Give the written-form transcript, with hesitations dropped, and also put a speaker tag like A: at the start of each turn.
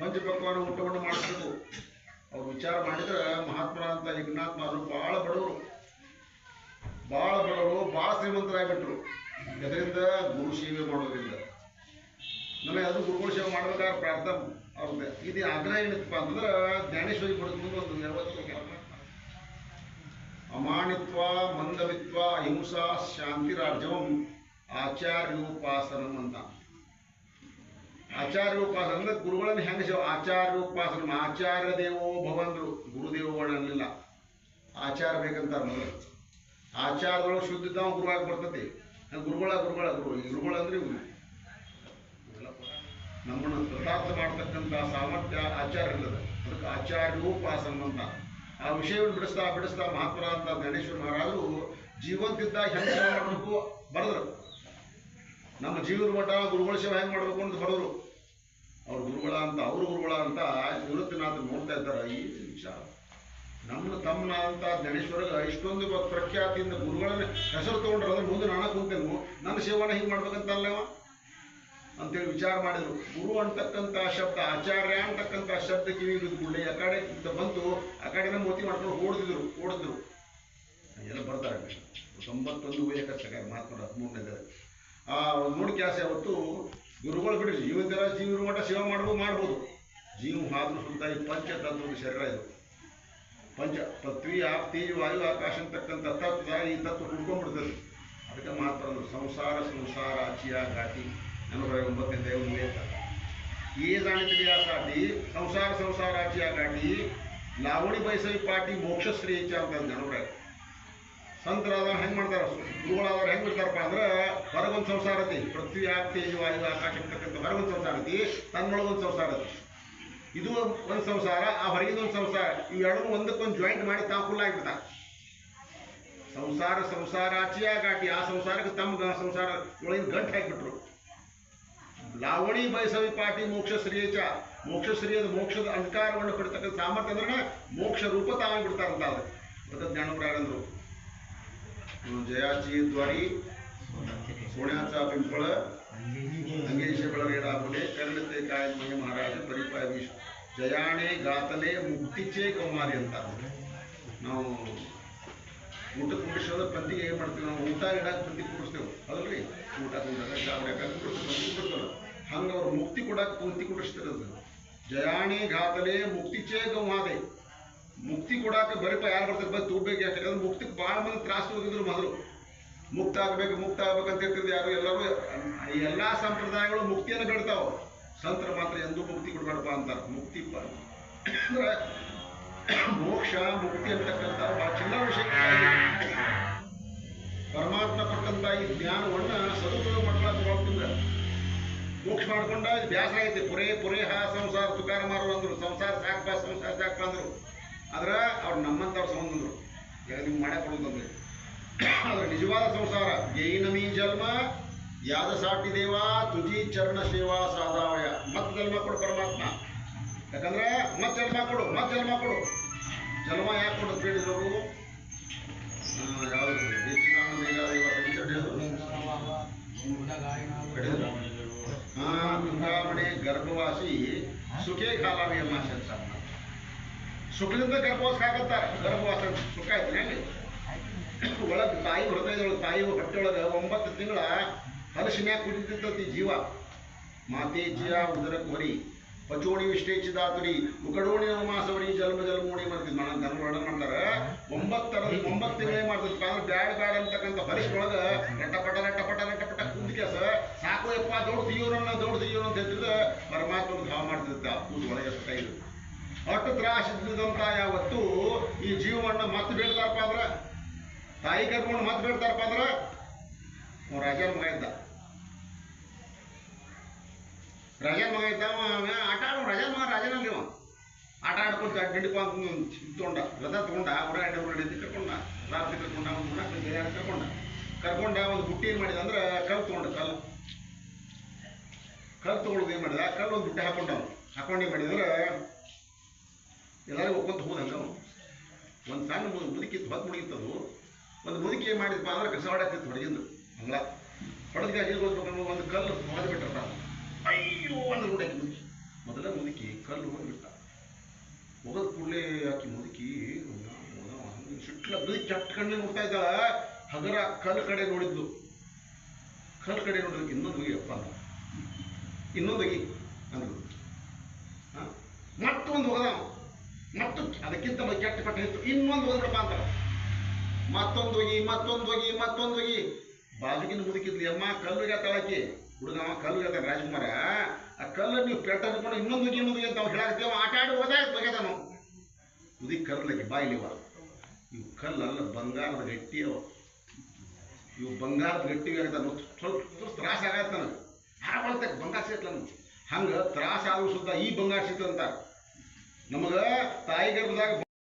A: ಪಂಚಪಕ್ವಾನ ಊಟವನ್ನು ಮಾಡಿಸ್ಬೇಕು. ಅವ್ರು ವಿಚಾರ ಮಾಡಿದ್ರೆ ಮಹಾತ್ಮರಂತ ಯಜ್ಞಾತ್ಮರು ಭಾಳ ಬಡವರು, ಭಾಳ ಶ್ರೀಮಂತರಾಗ್ಬಿಟ್ರು. ಇದರಿಂದ ಗುರು ಸೇವೆ ಮಾಡೋದ್ರಿಂದ ನಮಗೆ ಅದು ಗುರುಗಳ ಸೇವೆ ಮಾಡ್ಬೇಕಾದ್ರೆ ಪ್ರಾರ್ಥನೆ ಅವ್ರದ್ದು ಇದು ಆಗ್ರಹ ಏನಿತ್ತಪ್ಪ ಅಂತಂದ್ರೆ ಜ್ಞಾನೇಶ್ವರಿ ಬಡದ ಮುಂದೆ ಒಂದು ನಿರ್ವಹಿಸಬೇಕು. ಅಮಾನಿತ್ವ ಮಂದವಿತ್ವ ಅಹಿಂಸಾ ಶಾಂತಿರಾರ್ಜವಂ ಆಚಾರ್ಯೋಪಾಸನಂ ಅಂತ. ಆಚಾರ್ಯೋಪಾಸನ ಅಂದ್ರೆ ಗುರುಗಳನ್ನು ಹೆಂಗೆ ಸೇವೆ ಆಚಾರ್ಯೋಪಾಸನ. ಆಚಾರ್ಯ ದೇವೋ ಭವಂದ್ರು, ಗುರುದೇವಗಳು ಅನ್ನಲಿಲ್ಲ, ಆಚಾರ ಬೇಕಂತ ಮೊದಲು. ಆಚಾರದೊಳಗೆ ಶುದ್ಧ ಇದ್ದಾವ ಗುರುವಾಗಿ ಬರ್ತತಿ. ಗುರುಗಳ ಅಂದ್ರೆ ಇವ್ರು ನಮ್ಮನ್ನು ಕೃತಾರ್ಥ ಮಾಡ್ತಕ್ಕಂಥ ಸಾಮರ್ಥ್ಯ ಆಚಾರ ಇಲ್ಲದ, ಅದಕ್ಕೆ ಆಚಾರ್ಯೋಪಾಸನ ಅಂತ. ಆ ವಿಷಯವನ್ನು ಬಿಡಿಸ್ತಾ ಮಹಾತ್ಮರ ಅಂತ ಜ್ಞಾನೇಶ್ವರ ಮಹಾರಾಜರು ಜೀವಂತಿದ್ದಾಗ ಹೆಂಗೆ ಸೇವೆ ಮಾಡಬೇಕು ಬರೆದ್ರು. ನಮ್ಮ ಜೀವನ ಮಠ ಗುರುಗಳ ಸೇವೆ ಹೆಂಗೆ ಮಾಡಬೇಕು ಅಂತ ಬರೆದ್ರು. ಅವ್ರ ಗುರುಗಳ ಅಂತ ನಿವೃತ್ತಿನಾಥ ನೋಡ್ತಾ ಇದ್ದಾರೆ. ಈ ವಿಚಾರ ನಮ್ಮನ್ನ ತಮ್ಮನ ಅಂತ ಜ್ಞಾನೇಶ್ವರಗ ಇಷ್ಟೊಂದು ಪ್ರಖ್ಯಾತಿಯಿಂದ ಗುರುಗಳನ್ನ ಹೆಸರು ತೊಗೊಂಡ್ರೆ ಅಂದ್ರೆ ಮುಂದೆ ನಾನು ಕುಂತೇನು ನನ್ನ ಸೇವನ ಹಿಂಗೆ ಮಾಡ್ಬೇಕಂತಲ್ಲವ ಅಂತೇಳಿ ವಿಚಾರ ಮಾಡಿದ್ರು. ಗುರು ಅಂತಕ್ಕಂಥ ಶಬ್ದ, ಆಚಾರ್ಯ ಅಂತಕ್ಕಂಥ ಶಬ್ದ ಕಿವಿ ಬಿದ್ದುಕೊಳ್ಳಿ ಆ ಕಡೆ ಬಂತು, ಆ ಕಡೆನ ಮೋತಿ ಮಾಡ್ಕೊಂಡು ಓಡಿದ್ರು ಎಲ್ಲ ಬರ್ತಾರೆ. 91 ವಯಸ್ಕ ಮಹಾತ್ಮರ 13ನೇ ಆ ನೋಡಿ ಕ್ಯಾಸೆ ಅವತ್ತು ಗುರುಗಳು ಬಿಡಿ ಜೀವನ ಮಟ್ಟ ಸೇವೆ ಮಾಡ್ಬೋದು. ಜೀವ ಆದ್ರೂ ಸುತ್ತ ಈ ಪಂಚತತ್ವದ ಶರೀರ ಇದು. ಪಂಚ ಪೃಥ್ವಿ ಆಪ್ತಿ ವಾಯು ಆಕಾಶ ಅಂತಕ್ಕಂಥ ತತ್ವ ಈ ತತ್ವ ಹುಡ್ಕೊಂಡ್ಬಿಡ್ತದೆ. ಅದಕ್ಕೆ ಮಾತ್ರ ಸಂಸಾರ ಅಚಿಯ ಘಾಟಿ ನನಗೆ 9ನೇ ದೇವ ये जाने यासाठी संसार आची गाठी लावणी बैसवी पाठी मोक्ष श्रेयच्या ಅಂತ ಜನರ ಸಂತರಾದವ್ರು ಹೆಂಗೆ ಮಾಡ್ತಾರೆ, ಗುರುಗಳಾದವ್ರು ಹೆಂಗೆ ಬಿಡ್ತಾರಪ್ಪ ಅಂದ್ರೆ ಹೊರಗೊಂದು ಸಂಸಾರ ಐತಿ, ಪೃಥ್ವಿ ಆಪ್ತಿ ವಾಯು ಆಕಾಶ ಅಂತಕ್ಕಂಥ ಹೊರಗೊಂದು ಸಂಸಾರ ಐತಿ, ತನ್ನೊಳಗೊಂದು ಸಂಸಾರ ಐತಿ. ಇದು ಒಂದು ಸಂಸಾರ, ಆ ಹೊರಗಿನ ಒಂದು ಸಂಸಾರ, ಇವೆರಡೂ ಒಂದಕ್ಕೊಂದು ಜಾಯಿಂಟ್ ಮಾಡಿ ತಾವು ಫುಲ್ ಆಗಿಬಿಡ್ತಾರೆ. ಸಂಸಾರ ಆಚಿಯ ಗಾಟಿ ಆ ಸಂಸಾರಕ್ಕೆ ತಮ್ಮ ಸಂಸಾರ ಒಳಗಿನ ಗಂಟು ಹಾಕಿಬಿಟ್ರು. ಲಾವಣಿ ಬಯಸವಿ ಪಾಟಿ ಮೋಕ್ಷಶ್ರೀಯಚ ಮೋಕ್ಷಶ್ರೀಯದ ಮೋಕ್ಷದ ಅಂಧಕಾರವನ್ನು ಪಡಿತಕ್ಕಂಥ ಸಾಮರ್ಥ್ಯ ಅಂದ್ರೆ ಮೋಕ್ಷ ರೂಪ ತಾವೇ ಬಿಡ್ತಾರಂತ. ಅದಕ್ಕೆ ज्ञानोबरायांದ್ರು जयाची द्वारी सोन्याचा पिंपळ अंगेशे बेळगेडा फुले करणते काय म्हणजे महाराज परिपाय विष जयाने गातले मुक्तीचे कौमारी ಅಂತ. ನಾವು ಊಟ ಕುಂಡಿಸೋದ ಪಂತಿಗೆ ಏನು ಮಾಡ್ತೀವಿ, ನಾವು ಊಟ ಇಡಕ್ಕೆ ಪಂತಿ ಕುಡಿಸ್ತೇವೆ ಅದಲ್ರಿ, ಊಟ ಕುಂಡಾಗ ಕುಡಿಸ್ತೇವೆ. ಹಂಗೆ ಅವ್ರು ಮುಕ್ತಿ ಕೊಡಕ್ಕೆ ಪಂಕ್ತಿ ಕುಡಿಸ್ತಿರೋದು. ಜಯಾಣಿ ಘಾತಲೆ ಮುಕ್ತಿಚೇ ಗೌಮಾದೆ, ಮುಕ್ತಿ ಕೊಡಕ್ಕೆ ಬರೀಪ ಯಾರು ಬರ್ತಾರೆ ಬಂದು ತೂಬೇಕು. ಯಾಕಂದ್ರೆ ಮುಕ್ತಿಗೆ ಭಾಳ ಮಂದಿ ತ್ರಾಸ ಹೋಗಿದ್ರು. ಮೊದಲು ಮುಕ್ತ ಆಗ್ಬೇಕಂತ ಹೇಳ್ತಿದ್ರು ಯಾರು. ಎಲ್ಲ ಸಂಪ್ರದಾಯಗಳು ಮುಕ್ತಿಯನ್ನು ಬೇಡ್ತಾವೆ, ಸಂತರ ಮಾತ್ರ ಎಂದೂ ಮುಕ್ತಿ ಕೊಡಬೇಡಪ್ಪ ಅಂತಾರೆ. ಮುಕ್ತಿ ಅಂದ್ರೆ ಮೋಕ್ಷ ಮುಕ್ತಿ ಅಂತಕ್ಕಂಥ ಭಾಳ ಚಿನ್ನ ವಿಷಯ. ಪರಮಾತ್ಮ ಕೊಟ್ಟಂತ ಈ ಜ್ಞಾನವನ್ನು ಸದುಪಯೋಗ ಮಾಡ್ಕೊಳಕ್ಕೆ ಮೋಕ್ಷ ಮಾಡ್ಕೊಂಡ ಬ್ಯಾಸರ ಐತಿ. ಪುರೇ ಹಾ ಸಂಸಾರ ತುಕಾರ ಮಾರು ಅಂದರು, ಸಂಸಾರ ಸಾಕಪ್ಪ ಅಂದರು. ಆದ್ರೆ ಅವ್ರು ನಮ್ಮಂತವ್ರು ಸಂಬಂಧರು ನೀವು ಮಾಡಕ್ಕೆ ಕೊಡೋದಂದ್ರೆ ಆದ್ರೆ ನಿಜವಾದ ಸಂಸಾರ ಏನಮೀ ಜನ್ಮ ಯಾದ ಸಾಟಿ ದೇವ ತುಜಿ ಚರಣ ಸೇವಾ ಸಾಧಾವಯ. ಮತ್ ಜನ್ಮ ಕೊಡು ಪರಮಾತ್ಮ, ಯಾಕಂದ್ರೆ ಮತ್ ಜನ್ಮ ಕೊಡು ಜನ್ಮ ಯಾಕೆ ಕೊಡೋದು ಬೇಡಿದ್ರು ಯಾವ್ದು ಗಂಗಾಮಣಿ ಗರ್ಭವಾಸಿ ಸುಖೇ ಕಾಲಾವಿ ಅಮಾಶ ಅಂತ. ಸುಖದಿಂದ ಗರ್ಭವಾಸ ಆಗತ್ತಾರೆ. ಗರ್ಭವಾಸ ಸುಖ ಆಯ್ತು ಹೆಂಗೆ ಒಳಗೆ ತಾಯಿ ಹೃದಯದೊಳಗೆ ತಾಯಿ ಹೊಟ್ಟೆಯೊಳಗೆ 9 ತಿಂಗಳ ಹಲಸಿನ್ಯಾಗ ಕುಡಿತಿರ್ತತಿ ಜೀವ. ಮಾತೇಜಿಯ ಉದರಕ್ಕೆ ಹೊರಿ ಪಚೋಣಿ ವಿಷ್ಟೇಚಿದಾತುರಿ ಉಕಡೋಣಿ ಮಾಸವರಿ ಜಲ್ಮೋಣಿ ಮಾಡ್ತಿದ್ ಗರ್ಭವರ್ಣ ಮಾಡ್ತಾರೆ. 9 ತಿಂಗಳೇ ಮಾಡ್ತಿರ್ತಾರೆ. ಅಂದ್ರೆ ಬ್ಯಾಡ ಅಂತಕ್ಕಂಥ ಹಲಸಿನೊಳಗೆ ರಟ್ಟಪಟ ಕುಂದಿಕೆಸ ಸಾಕು ಯಪ್ಪ ದೌಡ್ ತೀಯೋನು ಅಂತ ಹೇಳ್ತಿದ್ರೆ ಪರಮಾತ್ಮನ ಭಾವ ಮಾಡ್ತಿರುತ್ತೆ. ಆ ಕೂತು ಒಳಗೆ ಕೈದು ಅಷ್ಟು ತ್ರಾಸಿದ್ದಂತ ಯಾವತ್ತು ಈ ಜೀವವನ್ನು ಮತ್ತೆ ಬೇಡ್ತಾರಪ್ಪ ಅಂದ್ರೆ, ತಾಯಿ ಗರ್ಭವನ್ನು ಮತ್ತೆ ಬೇಡ್ತಾರಪ್ಪ ಅಂದ್ರೆ ರಾಜನ ಮಗ ಇದ್ದ ಆಟ ಆಡೋ ರಾಜನಲ್ಲಿ ಆಟ ಆಡ್ಕೊಂಡು ಗಂಡಿಪ ತೊಗೊಂಡ ರಥ ತಗೊಂಡ ಹೊರಗಡೆ ಕರ್ಕೊಂಡ ರಾತ್ರಿ ಕರ್ಕೊಂಡ ಒಂದು ಬುಟ್ಟಿ ಏನು ಮಾಡಿದ ಅಂದ್ರೆ ಕಲ್ಲು ತೊಗೊಂಡ ಕಲ್ಲು ತೊಗೊಳೋದು ಏನು ಮಾಡಿದ, ಕಲ್ಲು ಒಂದು ಬುಟ್ಟಿ ಹಾಕೊಂಡು ಏನು ಮಾಡಿದ್ರೆ ಎಲ್ಲರಿಗೂ ಒಪ್ಕೊಂತ ಹೋದಂಗ ಒಂದು ಸಣ್ಣ ಮುದುಕಿತ್ತು, ಹೊತ್ತು ಮುಡುಗಿತ್ತದು. ಒಂದು ಮುದುಕಿ ಏನು ಮಾಡಿದ್ಪ ಅಂದ್ರೆ ಕಸ ಹೊಡಕ್ತಿತ್ತು ಹೊರಗಿಂದು ಹಂಗ ಹೊಡೆದ್ಗೆ ಹೋಗ್ಬೇಕು ಒಂದು ಕಲ್ಲು ಹೊಡೆದು ಬಿಟ್ರಪ್ಪ. ಅಯ್ಯೋ ಅಂದ್ರೆ ನೋಡಕ್ಕೆ ಮೊದಲ ಮುದುಕಿ ಕಲ್ಲು ಹೋಗಿಬಿಟ್ಟ. ಹೋಗೋದ್ ಕೂಡಲೇ ಆಕಿ ಮುದುಕಿ ಸಿಟ್ಲ ಬೀದಿ ಚಟ್ ಕಣ್ಣೆ ನೋಡ್ತಾ ಇದ್ದಾಳ. ಹಗರ ಕಲ್ಲು ಕಡೆ ನೋಡಿದ್ಲು. ಕಲ್ಲು ಕಡೆ ನೋಡಿದ್ಲು. ಇನ್ನೊಂದು ಹೋಗಿ ಅಪ್ಪ ಅಂದ. ಇನ್ನೊಂದು ಹೋಗಿ ಅಂದ್ರು. ಮತ್ತೊಂದು ಹೋದ. ಮತ್ತು ಅದಕ್ಕಿಂತ ಕೆಟ್ಟ ಪಟ್ಟ ಇತ್ತು. ಇನ್ನೊಂದು ಹೋಗ್ಬಿಡಪ್ಪ ಅಂತ. ಮತ್ತೊಂದು ಹೋಗಿ ಮತ್ತೊಂದು ಹೋಗಿ ಮತ್ತೊಂದು ಹೋಗಿ ಬಾಜುಗಿನ ಮುದುಕಿದ್ಲಿ. ಅಮ್ಮ ಕಲ್ಲುಗೆ ತಳಕಿ ಹುಡುಗವ ಕಲ್ಲುಗೆ ಆತ ರಾಜಕುಮಾರ. ಆ ಕಲ್ಲು ನೀವು ಪೆಟ್ಟ ಹಿಡ್ಕೊಂಡು ಇನ್ನೊಂದು ಹೋಗಿ ಇನ್ನೊಂದು ಅಂತ ಹೇಳಾಕ್ತೇವ. ಆಟ ಆಡಿ ಹೋದ ಬಗೆದ ನಾವು ಮುದುಕಿ ಕರ್ಲಕ್ಕೆ ಬಾಯಿಲಿವ. ಇವು ಕಲ್ಲಲ್ಲ ಬಂಗಾರದ ಗಟ್ಟಿ ಅವ. ಇವು ಬಂಗಾರದ ಗಟ್ಟಿಗೆ ಆಗ್ತಾನ. ಸ್ವಲ್ಪ ತ್ರಾಸ ಆಗತ್ತೆ ನನಗೆ. ಹಾಗೆ ಬಂಗಾರ ಸಿಗತ್ತಲ್ಲ ನಮ್ಗೆ. ಹಂಗೆ ತ್ರಾಸ ಆದ್ರೂ ಸುತ್ತ ಈ ಬಂಗಾರ ಸಿಗ್ತಂತ. ನಮಗೆ ತಾಯಿ ಗರ್ಭದಾಗ